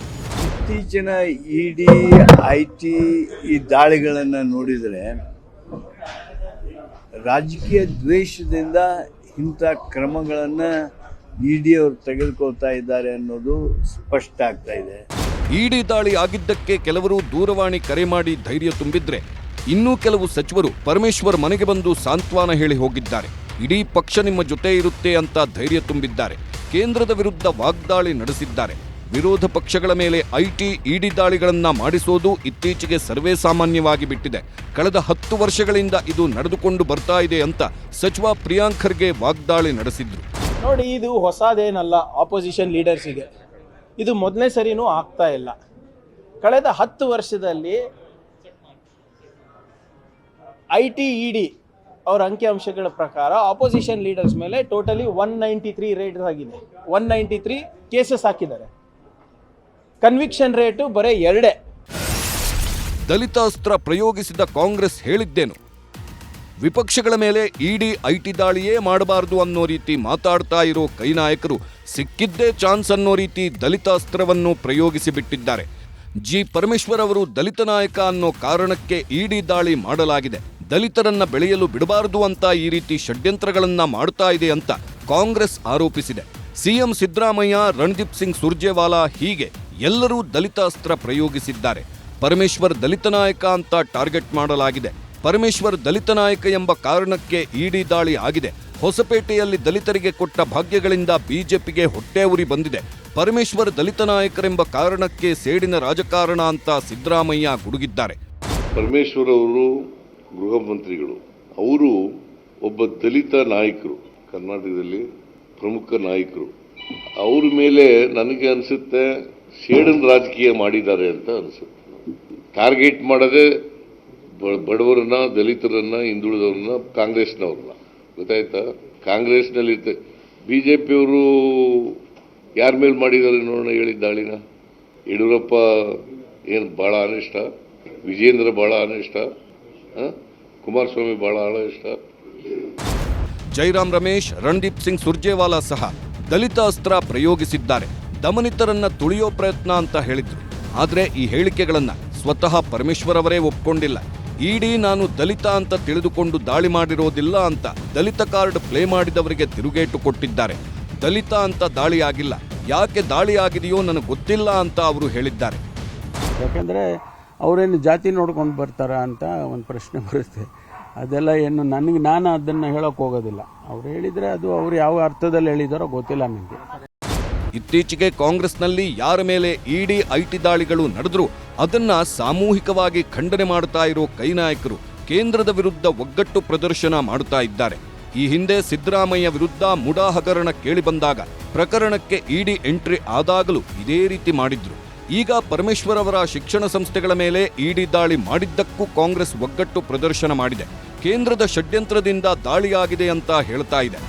ಇತ್ತೀಚಿನ ಇಡಿ, ಐಟಿ ಈ ದಾಳಿಗಳನ್ನು ನೋಡಿದರೆ ರಾಜಕೀಯ ದ್ವೇಷದಿಂದ ಇಂಥ ಕ್ರಮಗಳನ್ನು ಇಡಿ ಅವರು ತೆಗೆದುಕೊಳ್ತಾ ಇದ್ದಾರೆ ಅನ್ನೋದು ಸ್ಪಷ್ಟ ಆಗ್ತಾ ಇದೆ. ಇಡಿ ದಾಳಿ ಆಗಿದ್ದಕ್ಕೆ ಕೆಲವರು ದೂರವಾಣಿ ಕರೆ ಮಾಡಿ ಧೈರ್ಯ ತುಂಬಿದ್ರೆ, ಇನ್ನೂ ಕೆಲವು ಸಚಿವರು ಪರಮೇಶ್ವರ್ ಮನೆಗೆ ಬಂದು ಸಾಂತ್ವನ ಹೇಳಿ ಹೋಗಿದ್ದಾರೆ. ಇಡೀ ಪಕ್ಷ ನಿಮ್ಮ ಜೊತೆ ಇರುತ್ತೆ ಅಂತ ಧೈರ್ಯ ತುಂಬಿದ್ದಾರೆ. ಕೇಂದ್ರದ ವಿರುದ್ಧ ವಾಗ್ದಾಳಿ ನಡೆಸಿದ್ದಾರೆ. ವಿರೋಧ ಪಕ್ಷಗಳ ಮೇಲೆ ಐಟಿ, ಇಡಿ ದಾಳಿಗಳನ್ನ ಮಾಡಿಸೋದು ಇತ್ತೀಚೆಗೆ ಸರ್ವೇ ಸಾಮಾನ್ಯವಾಗಿ ಬಿಟ್ಟಿದೆ. ಕಳೆದ 10 ವರ್ಷಗಳಿಂದ ಇದು ನಡೆದುಕೊಂಡು ಬರ್ತಾ ಇದೆ ಅಂತ ಸಚಿವ ಪ್ರಿಯಾಂಕ್ ಖರ್ಗೆ ವಾಗ್ದಾಳಿ ನಡೆಸಿದ್ರು. ನೋಡಿ, ಇದು ಹೊಸದೇನಲ್ಲ. ಆಪೋಸಿಷನ್ ಲೀಡರ್ಸಿಗೆ ಇದು ಮೊದಲನೇ ಸರಿನೂ ಆಗ್ತಾ ಇಲ್ಲ. ಕಳೆದ 10 ವರ್ಷದಲ್ಲಿ ಐಟಿ, ಇಡಿ ಅವರ ಅಂಕಿಅಂಶಗಳ ಪ್ರಕಾರ ಆಪೋಸಿಷನ್ ಲೀಡರ್ಸ್ ಮೇಲೆ ಟೋಟಲಿ 193 ರೇಟ್ ಆಗಿದೆ. 193 ಕೇಸಸ್ ಹಾಕಿದ್ದಾರೆ. ಕನ್ವಿಕ್ಷನ್ ರೇಟು ಬರೀ 2. ದಲಿತಾಸ್ತ್ರ ಪ್ರಯೋಗಿಸಿದ ಕಾಂಗ್ರೆಸ್ ಹೇಳಿದ್ದೇನು? ವಿಪಕ್ಷಗಳ ಮೇಲೆ ಇಡಿ, ಐಟಿ ದಾಳಿಯೇ ಮಾಡಬಾರದು ಅನ್ನೋ ರೀತಿ ಮಾತಾಡ್ತಾ ಇರೋ ಕೈ ನಾಯಕರು ಸಿಕ್ಕಿದ್ದೇ ಚಾನ್ಸ್ ಅನ್ನೋ ರೀತಿ ದಲಿತಾಸ್ತ್ರವನ್ನು ಪ್ರಯೋಗಿಸಿ ಬಿಟ್ಟಿದ್ದಾರೆ. ಜಿ ಪರಮೇಶ್ವರ್ ಅವರು ದಲಿತ ನಾಯಕ ಅನ್ನೋ ಕಾರಣಕ್ಕೆ ಇಡಿ ದಾಳಿ ಮಾಡಲಾಗಿದೆ. ದಲಿತರನ್ನ ಬೆಳೆಯಲು ಬಿಡಬಾರದು ಅಂತ ಈ ರೀತಿ ಷಡ್ಯಂತ್ರಗಳನ್ನ ಮಾಡ್ತಾ ಇದೆ ಅಂತ ಕಾಂಗ್ರೆಸ್ ಆರೋಪಿಸಿದೆ. ಸಿಎಂ ಸಿದ್ದರಾಮಯ್ಯ, ರಣದೀಪ್ ಸಿಂಗ್ ಸುರ್ಜೇವಾಲಾ ಹೀಗೆ ಎಲ್ಲರೂ ದಲಿತಾಸ್ತ್ರ ಪ್ರಯೋಗಿಸಿದ್ದಾರೆ. ಪರಮೇಶ್ವರ್ ದಲಿತ ನಾಯಕ ಅಂತ ಟಾರ್ಗೆಟ್ ಮಾಡಲಾಗಿದೆ. ಪರಮೇಶ್ವರ್ ದಲಿತ ನಾಯಕ ಎಂಬ ಕಾರಣಕ್ಕೆ ಇಡಿ ದಾಳಿ ಆಗಿದೆ. ಹೊಸಪೇಟೆಯಲ್ಲಿ ದಲಿತರಿಗೆ ಕೊಟ್ಟ ಭಾಗ್ಯಗಳಿಂದ ಬಿಜೆಪಿಗೆ ಹೊಟ್ಟೆ ಉರಿ ಬಂದಿದೆ. ಪರಮೇಶ್ವರ್ ದಲಿತ ನಾಯಕರೆಂಬ ಕಾರಣಕ್ಕೆ ಸೇಡಿನ ರಾಜಕಾರಣ ಅಂತ ಸಿದ್ದರಾಮಯ್ಯ ಗುಡುಗಿದ್ದಾರೆ. ಪರಮೇಶ್ವರ್ ಅವರು ಗೃಹ ಮಂತ್ರಿಗಳು, ಅವರು ಒಬ್ಬ ದಲಿತ ನಾಯಕರು, ಕರ್ನಾಟಕದಲ್ಲಿ ಪ್ರಮುಖ ನಾಯಕರು. ಅವ್ರ ಮೇಲೆ ನನಗೆ ಅನಿಸುತ್ತೆ ಸೇಡನ್ ರಾಜಕೀಯ ಮಾಡಿದ್ದಾರೆ ಅಂತ ಅನಿಸುತ್ತೆ. ಟಾರ್ಗೆಟ್ ಮಾಡದೆ ಬಡವರನ್ನ, ದಲಿತರನ್ನ, ಹಿಂದುಳಿದವ್ರನ್ನ, ಕಾಂಗ್ರೆಸ್ನವ್ರನ್ನ. ಗೊತ್ತಾಯ್ತಾ? ಕಾಂಗ್ರೆಸ್ನಲ್ಲಿ ಬಿಜೆಪಿಯವರು ಯಾರ ಮೇಲೆ ಮಾಡಿದ್ದಾರೆ ನೋಡೋಣ ಹೇಳಿ ದಾಳಿನ. ಯಡಿಯೂರಪ್ಪ ಏನು ಭಾಳ ಅನಿಷ್ಟ, ವಿಜೇಂದ್ರ ಭಾಳ ಅನಿಷ್ಟ, ಕುಮಾರಸ್ವಾಮಿ ಭಾಳ ಅನಿಷ್ಟ. ಜೈರಾಮ್ ರಮೇಶ್, ರಣದೀಪ್ ಸಿಂಗ್ ಸುರ್ಜೇವಾಲಾ ಸಹ ದಲಿತ ಅಸ್ತ್ರ ಪ್ರಯೋಗಿಸಿದ್ದಾರೆ. ದಮನಿತರನ್ನ ತುಳಿಯೋ ಪ್ರಯತ್ನ ಅಂತ ಹೇಳಿದ್ರು. ಆದರೆ ಈ ಹೇಳಿಕೆಗಳನ್ನ ಸ್ವತಃ ಪರಮೇಶ್ವರ್ ಅವರೇ ಒಪ್ಕೊಂಡಿಲ್ಲ. ಇಡಿ ನಾನು ದಲಿತ ಅಂತ ತಿಳಿದುಕೊಂಡು ದಾಳಿ ಮಾಡಿರೋದಿಲ್ಲ ಅಂತ ದಲಿತ ಕಾರ್ಡ್ ಪ್ಲೇ ಮಾಡಿದವರಿಗೆ ತಿರುಗೇಟು ಕೊಟ್ಟಿದ್ದಾರೆ. ದಲಿತ ಅಂತ ದಾಳಿ ಆಗಿಲ್ಲ, ಯಾಕೆ ದಾಳಿ ಆಗಿದೆಯೋ ನನಗೆ ಗೊತ್ತಿಲ್ಲ ಅಂತ ಅವರು ಹೇಳಿದ್ದಾರೆ. ಯಾಕೆಂದರೆ ಅವರೇನು ಜಾತಿ ನೋಡ್ಕೊಂಡು ಬರ್ತಾರಾ ಅಂತ ಒಂದು ಪ್ರಶ್ನೆ ಬರುತ್ತೆ. ಅದೆಲ್ಲ ಏನು ನಾನು ಅದನ್ನು ಹೇಳೋಕೆ ಹೋಗೋದಿಲ್ಲ. ಅವ್ರು ಹೇಳಿದರೆ ಅದು ಅವ್ರು ಯಾವ ಅರ್ಥದಲ್ಲಿ ಹೇಳಿದಾರೋ ಗೊತ್ತಿಲ್ಲ ನನಗೆ. ಇತ್ತೀಚೆಗೆ ಕಾಂಗ್ರೆಸ್ನಲ್ಲಿ ಯಾರ ಮೇಲೆ ಇಡಿ ಐಟಿ ದಾಳಿಗಳು ನಡೆದರೂ ಅದನ್ನ ಸಾಮೂಹಿಕವಾಗಿ ಖಂಡನೆ ಮಾಡ್ತಾ ಇರೋ ಕೈ ನಾಯಕರು ಕೇಂದ್ರದ ವಿರುದ್ಧ ಒಗ್ಗಟ್ಟು ಪ್ರದರ್ಶನ ಮಾಡುತ್ತಾ ಇದ್ದಾರೆ. ಈ ಹಿಂದೆ ಸಿದ್ದರಾಮಯ್ಯ ವಿರುದ್ಧ ಮುಡಾ ಹಗರಣ ಕೇಳಿಬಂದಾಗ ಪ್ರಕರಣಕ್ಕೆ ಇಡಿ ಎಂಟ್ರಿ ಆದಾಗಲೂ ಇದೇ ರೀತಿ ಮಾಡಿದ್ರು. ಈಗ ಪರಮೇಶ್ವರ್ ಅವರ ಶಿಕ್ಷಣ ಸಂಸ್ಥೆಗಳ ಮೇಲೆ ಇಡಿ ದಾಳಿ ಮಾಡಿದ್ದಕ್ಕೂ ಕಾಂಗ್ರೆಸ್ ಒಗ್ಗಟ್ಟು ಪ್ರದರ್ಶನ ಮಾಡಿದೆ. ಕೇಂದ್ರದ ಷಡ್ಯಂತ್ರದಿಂದ ದಾಳಿಯಾಗಿದೆ ಅಂತ ಹೇಳ್ತಾ ಇದೆ.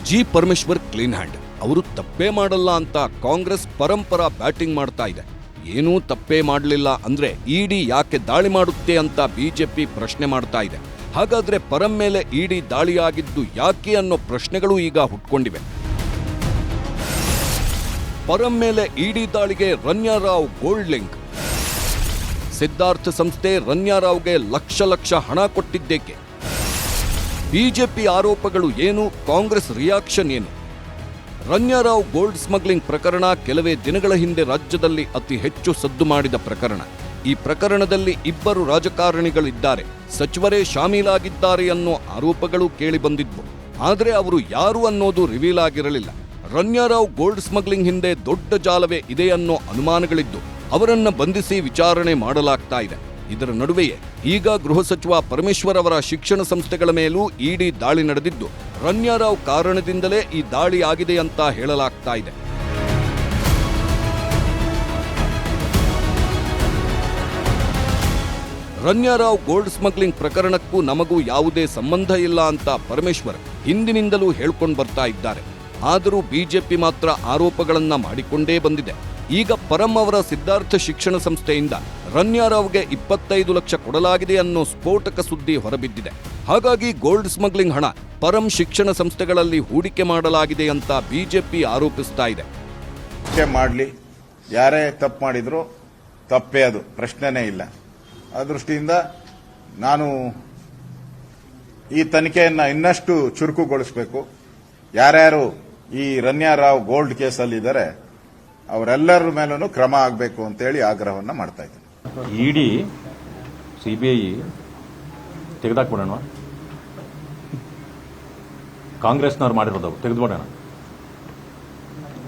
ಜಿ ಪರಮೇಶ್ವರ್ ಕ್ಲೀನ್ ಹ್ಯಾಂಡ್, ಅವರು ತಪ್ಪೇ ಮಾಡಲ್ಲ ಅಂತ ಕಾಂಗ್ರೆಸ್ ಪರಂಪರ ಬ್ಯಾಟಿಂಗ್ ಮಾಡ್ತಾ ಇದೆ. ಏನೂ ತಪ್ಪೇ ಮಾಡಲಿಲ್ಲ ಅಂದ್ರೆ ಇಡಿ ಯಾಕೆ ದಾಳಿ ಮಾಡುತ್ತೆ ಅಂತ ಬಿಜೆಪಿ ಪ್ರಶ್ನೆ ಮಾಡ್ತಾ ಇದೆ. ಹಾಗಾದ್ರೆ ಪರಂ ಮೇಲೆ ಇಡಿ ದಾಳಿಯಾಗಿದ್ದು ಯಾಕೆ ಅನ್ನೋ ಪ್ರಶ್ನೆಗಳು ಈಗ ಹುಟ್ಕೊಂಡಿವೆ. ಪರಂ ಮೇಲೆ ಇಡಿ ದಾಳಿಗೆ ರನ್ಯಾರಾವ್ ಗೋಲ್ಡ್ ಲಿಂಕ್. ಸಿದ್ಧಾರ್ಥ ಸಂಸ್ಥೆ ರನ್ಯಾರಾವ್ಗೆ ಲಕ್ಷ ಹಣ ಕೊಟ್ಟಿದ್ದೇಕೆ? ಬಿಜೆಪಿ ಆರೋಪಗಳು ಏನು? ಕಾಂಗ್ರೆಸ್ ರಿಯಾಕ್ಷನ್ ಏನು? ರನ್ಯಾರಾವ್ ಗೋಲ್ಡ್ ಸ್ಮಗ್ಲಿಂಗ್ ಪ್ರಕರಣ ಕೆಲವೇ ದಿನಗಳ ಹಿಂದೆ ರಾಜ್ಯದಲ್ಲಿ ಅತಿ ಹೆಚ್ಚು ಸದ್ದು ಮಾಡಿದ ಪ್ರಕರಣ. ಈ ಪ್ರಕರಣದಲ್ಲಿ ಇಬ್ಬರು ರಾಜಕಾರಣಿಗಳಿದ್ದಾರೆ, ಸಚಿವರೇ ಶಾಮೀಲಾಗಿದ್ದಾರೆ ಅನ್ನೋ ಆರೋಪಗಳು ಕೇಳಿಬಂದಿದ್ವು. ಆದರೆ ಅವರು ಯಾರು ಅನ್ನೋದು ರಿವೀಲ್ ಆಗಿರಲಿಲ್ಲ. ರನ್ಯಾರಾವ್ ಗೋಲ್ಡ್ ಸ್ಮಗ್ಲಿಂಗ್ ಹಿಂದೆ ದೊಡ್ಡ ಜಾಲವೇ ಇದೆ ಅನ್ನೋ ಅನುಮಾನಗಳಿದ್ದು ಅವರನ್ನ ಬಂಧಿಸಿ ವಿಚಾರಣೆ ಮಾಡಲಾಗ್ತಾ ಇದೆ. ಇದರ ನಡುವೆಯೇ ಈಗ ಗೃಹ ಸಚಿವ ಪರಮೇಶ್ವರ್ ಅವರ ಶಿಕ್ಷಣ ಸಂಸ್ಥೆಗಳ ಮೇಲೂ ಇಡಿ ದಾಳಿ ನಡೆದಿದ್ದು ರನ್ಯಾರಾವ್ ಕಾರಣದಿಂದಲೇ ಈ ದಾಳಿ ಆಗಿದೆ ಅಂತ ಹೇಳಲಾಗ್ತಾ ಇದೆ. ರನ್ಯಾರಾವ್ ಗೋಲ್ಡ್ ಸ್ಮಗ್ಲಿಂಗ್ ಪ್ರಕರಣಕ್ಕೂ ನಮಗೂ ಯಾವುದೇ ಸಂಬಂಧ ಇಲ್ಲ ಅಂತ ಪರಮೇಶ್ವರ್ ಹಿಂದಿನಿಂದಲೂ ಹೇಳ್ಕೊಂಡು ಬರ್ತಾ ಇದ್ದಾರೆ. ಆದರೂ ಬಿಜೆಪಿ ಮಾತ್ರ ಆರೋಪಗಳನ್ನ ಮಾಡಿಕೊಂಡೇ ಬಂದಿದೆ. ಈಗ ಪರಂ ಅವರ ಸಿದ್ಧಾರ್ಥ ಶಿಕ್ಷಣ ಸಂಸ್ಥೆಯಿಂದ ರನ್ಯಾರಾವ್ಗೆ 25 ಲಕ್ಷ ಕೊಡಲಾಗಿದೆ ಅನ್ನೋ ಸ್ಫೋಟಕ ಸುದ್ದಿ ಹೊರಬಿದ್ದಿದೆ. ಹಾಗಾಗಿ ಗೋಲ್ಡ್ ಸ್ಮಗ್ಲಿಂಗ್ ಹಣ ಪರಂ ಶಿಕ್ಷಣ ಸಂಸ್ಥೆಗಳಲ್ಲಿ ಹೂಡಿಕೆ ಮಾಡಲಾಗಿದೆ ಅಂತ ಬಿಜೆಪಿ ಆರೋಪಿಸ್ತಾ ಇದೆ. ಮಾಡಲಿ, ಯಾರೇ ತಪ್ಪು ಮಾಡಿದ್ರು ತಪ್ಪೇ, ಅದು ಪ್ರಶ್ನೆನೇ ಇಲ್ಲ. ಆ ದೃಷ್ಟಿಯಿಂದ ನಾನು ಈ ತನಿಖೆಯನ್ನು ಇನ್ನಷ್ಟು ಚುರುಕುಗೊಳಿಸಬೇಕು. ಯಾರ್ಯಾರು ಈ ರನ್ಯಾರಾವ್ ಗೋಲ್ಡ್ ಕೇಸಲ್ಲಿ ಇದ್ದಾರೆ ಅವರೆಲ್ಲರ ಮೇಲೂ ಕ್ರಮ ಆಗಬೇಕು ಅಂತೇಳಿ ಆಗ್ರಹವನ್ನು ಮಾಡ್ತಾ ಇದ್ದೀನಿ. ಇಡಿ ಸಿಬಿಐ ತೆಗೆದಾಕ್ಬಿಡೋಣ, ಕಾಂಗ್ರೆಸ್ನವ್ರು ಮಾಡಿರೋದು ತೆಗೆದುಬಿಡೋಣ.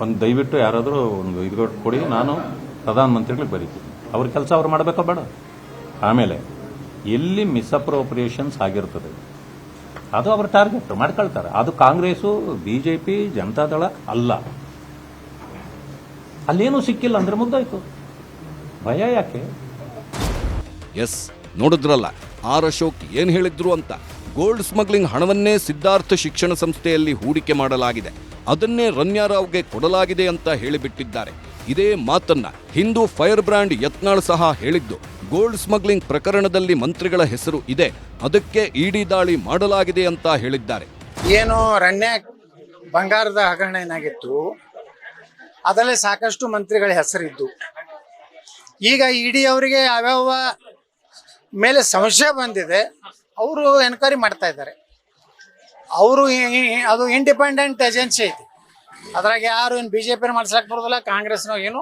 ಒಂದು ದಯವಿಟ್ಟು ಯಾರಾದರೂ ಒಂದು ಇದು ಕೊಡಿ, ನಾನು ಪ್ರಧಾನಮಂತ್ರಿಗಳಿಗೆ ಬರೀತೀನಿ. ಅವ್ರ ಕೆಲಸ ಅವ್ರು ಮಾಡಬೇಕೋ ಬೇಡ. ಆಮೇಲೆ ಎಲ್ಲಿ ಮಿಸ್ಅಪ್ರೋಪ್ರಿಯೇಷನ್ಸ್ ಆಗಿರ್ತದೆ ಅದು ಅವ್ರ ಟಾರ್ಗೆಟ್ ಮಾಡ್ಕೊಳ್ತಾರೆ. ಅದು ಕಾಂಗ್ರೆಸ್ಸು, ಬಿಜೆಪಿ, ಜನತಾದಳ ಅಲ್ಲ. ಅಲ್ಲೇನೂ ಸಿಕ್ಕಿಲ್ಲ ಅಂದ್ರೆ ಮುಗ್ದಾಯ್ತು, ಭಯ ಯಾಕೆ? ಎಸ್, ನೋಡಿದ್ರಲ್ಲ ಆರ್ ಅಶೋಕ್ ಏನ್ ಹೇಳಿದ್ರು ಅಂತ. ಗೋಲ್ಡ್ ಸ್ಮಗ್ಲಿಂಗ್ ಹಣವನ್ನೇ ಸಿದ್ಧಾರ್ಥ ಶಿಕ್ಷಣ ಸಂಸ್ಥೆಯಲ್ಲಿ ಹೂಡಿಕೆ ಮಾಡಲಾಗಿದೆ, ಅದನ್ನೇ ರನ್ಯಾರಾವ್ಗೆ ಕೊಡಲಾಗಿದೆ ಅಂತ ಹೇಳಿಬಿಟ್ಟಿದ್ದಾರೆ. ಇದೇ ಮಾತನ್ನ ಹಿಂದೂ ಫೈರ್ ಬ್ರ್ಯಾಂಡ್ ಯತ್ನಾಳ್ ಸಹ ಹೇಳಿದ್ದು. ಗೋಲ್ಡ್ ಸ್ಮಗ್ಲಿಂಗ್ ಪ್ರಕರಣದಲ್ಲಿ ಮಂತ್ರಿಗಳ ಹೆಸರು ಇದೆ, ಅದಕ್ಕೆ ಇಡಿ ದಾಳಿ ಮಾಡಲಾಗಿದೆ ಅಂತ ಹೇಳಿದ್ದಾರೆ. ಏನು ರಣ್ಯ ಬಂಗಾರದ ಹಗರಣ ಏನಾಗಿತ್ತು, ಅದರಲ್ಲಿ ಸಾಕಷ್ಟು ಮಂತ್ರಿಗಳ ಹೆಸರಿದ್ದು. ಈಗ ಇಡಿ ಅವರಿಗೆ ಯಾವ್ಯಾವ ಮೇಲೆ ಸಂಶಯ ಬಂದಿದೆ, ಅವರು ಎನ್ಕ್ವೈರಿ ಮಾಡ್ತಾ ಇದ್ದಾರೆ. ಅವರು ಅದು ಇಂಡಿಪೆಂಡೆಂಟ್ ಏಜೆನ್ಸಿ ಐತಿ, ಅದ್ರಾಗ ಯಾರು ಏನು BJP ಮಾಡ್ಸಕ್ ಬರೋದಿಲ್ಲ, ಕಾಂಗ್ರೆಸ್ನೋ ಏನು.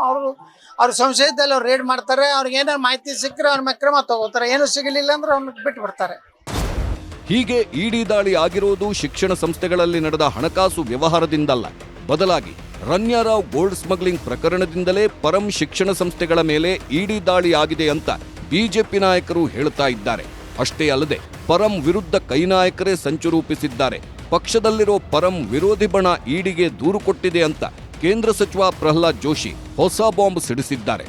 ಅವ್ರ ಸಂಶಯದಲ್ಲಿ ಅವ್ರು ರೇಡ್ ಮಾಡ್ತಾರೆ. ಅವ್ರಿಗೆ ಏನಾರು ಮಾಹಿತಿ ಸಿಕ್ಕರೆ ಅವ್ರ ಮೇಲೆ ಕ್ರಮ ತಗೋತಾರೆ. ಏನು ಸಿಗಲಿಲ್ಲ ಅಂದ್ರೆ ಅವ್ರನ್ನ ಬಿಟ್ಟು ಬಿಡ್ತಾರೆ. ಹೀಗೆ ಇಡಿ ದಾಳಿ ಆಗಿರೋದು ಶಿಕ್ಷಣ ಸಂಸ್ಥೆಗಳಲ್ಲಿ ನಡೆದ ಹಣಕಾಸು ವ್ಯವಹಾರದಿಂದಲ್ಲ, ಬದಲಾಗಿ ರನ್ಯಾರಾವ್ ಗೋಲ್ಡ್ ಸ್ಮಗ್ಲಿಂಗ್ ಪ್ರಕರಣದಿಂದಲೇ ಪರಂ ಶಿಕ್ಷಣ ಸಂಸ್ಥೆಗಳ ಮೇಲೆ ಇಡಿ ದಾಳಿ ಆಗಿದೆ ಅಂತ ಬಿಜೆಪಿ ನಾಯಕರು ಹೇಳ್ತಾ ಇದ್ದಾರೆ. ಅಷ್ಟೇ ಅಲ್ಲದೆ ಪರಂ ವಿರುದ್ಧ ಕೈ ನಾಯಕರೇ ಸಂಚು ರೂಪಿಸಿದ್ದಾರೆ. ಪಕ್ಷದಲ್ಲಿರೋ ಪರಂ ವಿರೋಧಿ ಬಣ ಇಡಿಗೆ ದೂರು ಕೊಟ್ಟಿದೆ ಅಂತ ಕೇಂದ್ರ ಸಚಿವ ಪ್ರಹ್ಲಾದ್ ಜೋಶಿ ಹೊಸ ಬಾಂಬ್ ಸಿಡಿಸಿದ್ದಾರೆ.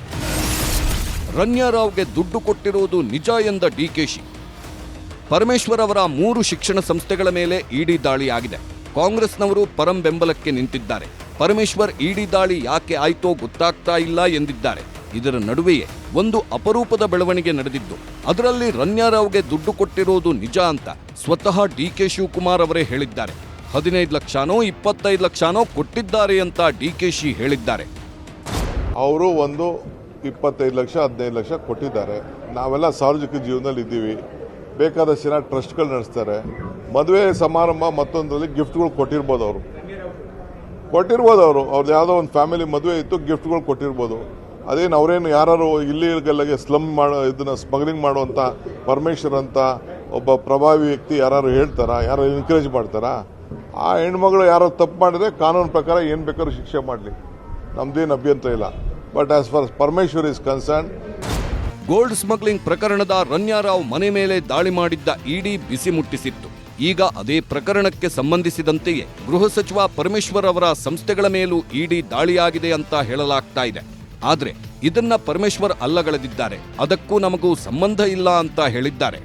ರನ್ಯಾರಾವ್ಗೆ ದುಡ್ಡು ಕೊಟ್ಟಿರೋದು ನಿಜ ಎಂದ ಡಿಕೆಶಿ. ಪರಮೇಶ್ವರ್ ಅವರ 3 ಶಿಕ್ಷಣ ಸಂಸ್ಥೆಗಳ ಮೇಲೆ ಇಡಿ ದಾಳಿ ಆಗಿದೆ. ಕಾಂಗ್ರೆಸ್ನವರು ಪರಂ ಬೆಂಬಲಕ್ಕೆ ನಿಂತಿದ್ದಾರೆ. ಪರಮೇಶ್ವರ್ ಇಡಿ ದಾಳಿ ಯಾಕೆ ಆಯ್ತೋ ಗೊತ್ತಾಗ್ತಾ ಇಲ್ಲ ಎಂದಿದ್ದಾರೆ. ಇದರ ನಡುವೆಯೇ ಒಂದು ಅಪರೂಪದ ಬೆಳವಣಿಗೆ ನಡೆದಿದ್ದು, ಅದರಲ್ಲಿ ರನ್ಯಾರಾವ್ಗೆ ದುಡ್ಡು ಕೊಟ್ಟಿರೋದು ನಿಜ ಅಂತ ಸ್ವತಃ ಡಿಕೆ ಶಿವಕುಮಾರ್ ಅವರೇ ಹೇಳಿದ್ದಾರೆ. 15 ಲಕ್ಷನೋ 25 ಲಕ್ಷನೋ ಕೊಟ್ಟಿದ್ದಾರೆ ಅಂತ ಡಿಕೆಶಿ ಹೇಳಿದ್ದಾರೆ. ಅವರು ಒಂದು 25 ಲಕ್ಷ 15 ಲಕ್ಷ ಕೊಟ್ಟಿದ್ದಾರೆ. ನಾವೆಲ್ಲ ಸಾರ್ವಜನಿಕ ಜೀವನದಲ್ಲಿ ಇದ್ದೀವಿ. ಬೇಕಾದಷ್ಟು ಜನ ಟ್ರಸ್ಟ್ಗಳು ನಡೆಸ್ತಾರೆ. ಮದುವೆ ಸಮಾರಂಭ ಮತ್ತೊಂದರಲ್ಲಿ ಗಿಫ್ಟ್ಗಳು ಕೊಟ್ಟಿರ್ಬೋದು. ಅವ್ರದ್ದು ಯಾವುದೋ ಒಂದು ಫ್ಯಾಮಿಲಿ ಮದುವೆ ಇತ್ತು, ಗಿಫ್ಟ್ಗಳು ಕೊಟ್ಟಿರ್ಬೋದು. ಅದೇನು ಅವರೇನು ಯಾರು ಇಲ್ಲಿಗೆಲ್ಲಗೆ ಇದನ್ನ ಸ್ಮಗ್ಲಿಂಗ್ ಮಾಡುವಂಥ ಪರಮೇಶ್ವರ್ ಅಂತ ಒಬ್ಬ ಪ್ರಭಾವಿ ವ್ಯಕ್ತಿ ಯಾರು ಹೇಳ್ತಾರಾ, ಯಾರು ಎನ್ಕರೇಜ್ ಮಾಡ್ತಾರಾ? ಆ ಹೆಣ್ಮಗಳು ಯಾರೋ ತಪ್ಪು ಮಾಡಿದ್ರೆ ಕಾನೂನು ಪ್ರಕಾರ ಏನು ಬೇಕಾದ್ರೂ ಶಿಕ್ಷೆ ಮಾಡಲಿ, ನಮ್ದೇನು ಅಭ್ಯಂತರ ಇಲ್ಲ. But as for Parameshwar is concern, gold smuggling ಪ್ರಕರಣದ ರನ್ಯಾರಾವ್ ಮನೆ ಮೇಲೆ ದಾಳಿ ಮಾಡಿದ್ದ ಇಡಿ ಬಿಸಿ ಮುಟ್ಟಿಸಿತ್ತು. ಈಗ ಅದೇ ಪ್ರಕರಣಕ್ಕೆ ಸಂಬಂಧಿಸಿದಂತೆಯೇ ಗೃಹ ಸಚಿವ ಪರಮೇಶ್ವರ್ ಅವರ ಸಂಸ್ಥೆಗಳ ಮೇಲೂ ಇಡಿ ದಾಳಿಯಾಗಿದೆ ಅಂತ ಹೇಳಲಾಗ್ತಾ ಇದೆ. ಆದ್ರೆ ಇದನ್ನ ಪರಮೇಶ್ವರ್ ಅಲ್ಲಗಳೆದಿದ್ದಾರೆ. ಅದಕ್ಕೂ ನಮಗೂ ಸಂಬಂಧ ಇಲ್ಲ ಅಂತ ಹೇಳಿದ್ದಾರೆ.